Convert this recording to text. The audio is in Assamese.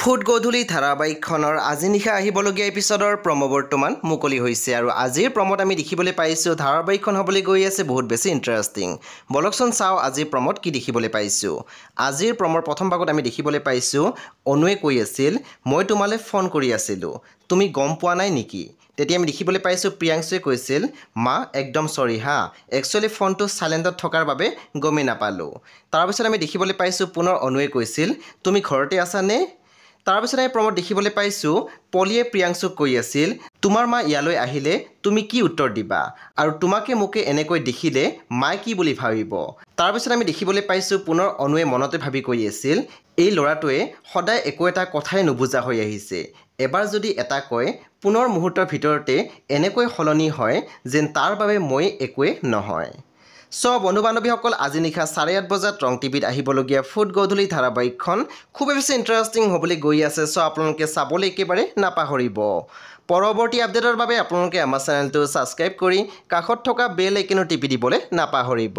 ফুড গধূলি ধাৰাবাহিকখনৰ আজি নিশা আহিবলগীয়া এপিছডৰ প্ৰমো বৰ্তমান মুকলি হৈছে আৰু আজিৰ প্ৰমোত আমি দেখিবলৈ পাইছোঁ ধাৰাবাহিকখন হ'বলৈ গৈ আছে বহুত বেছি ইণ্টাৰেষ্টিং। বলকচোন চাওঁ আজিৰ প্ৰমোত কি দেখিবলৈ পাইছোঁ। আজিৰ প্ৰমৰ প্ৰথম ভাগত আমি দেখিবলৈ পাইছোঁ অনুৱে কৈ আছিল মই তোমালৈ ফোন কৰি আছিলোঁ, তুমি গম পোৱা নাই নেকি? তেতিয়া আমি দেখিবলৈ পাইছোঁ প্ৰিয়াংশুৱে কৈছিল মা একদম চৰি হা, একচুৱেলি ফোনটো চাইলেণ্টত থকাৰ বাবে গমেই নাপালোঁ। তাৰপিছত আমি দেখিবলৈ পাইছোঁ পুনৰ অনুৱে কৈছিল তুমি ঘৰতে আছানে? তাৰপিছত আমি প্ৰমোত দেখিবলৈ পাইছোঁ পলিয়ে প্ৰিয়াংশুক কৈ আছিল তোমাৰ মা ইয়ালৈ আহিলে তুমি কি উত্তৰ দিবা আৰু তোমাকে মোকে এনেকৈ দেখিলে মায়ে কি বুলি ভাবিব? তাৰপিছত আমি দেখিবলৈ পাইছোঁ পুনৰ অনুৱে মনতে ভাবি কৈ আছিল এই ল'ৰাটোৱে সদায় একো এটা কথাই নুবুজা হৈ আহিছে, এবাৰ যদি এটা কয় পুনৰ মুহূৰ্তৰ ভিতৰতে এনেকৈ সলনি হয় যেন তাৰ বাবে মই একোৱে নহয়। বন্ধু বান্ধৱীসকল আজি নিশা 8:30 বজাত ৰং টিভিত আহিবলগীয়া ফুড গধূলি ধাৰাবাহিকখন খুবেই বেছি ইণ্টাৰেষ্টিং হ'বলৈ গৈ আছে। আপোনালোকে চাবলৈ একেবাৰে নাপাহৰিব। পৰৱৰ্তী আপডেটৰ বাবে আপোনালোকে আমাৰ চেনেলটো ছাবস্ক্ৰাইব কৰি কাষত থকা বেল আইকনো টিপি দিবলৈ নাপাহৰিব।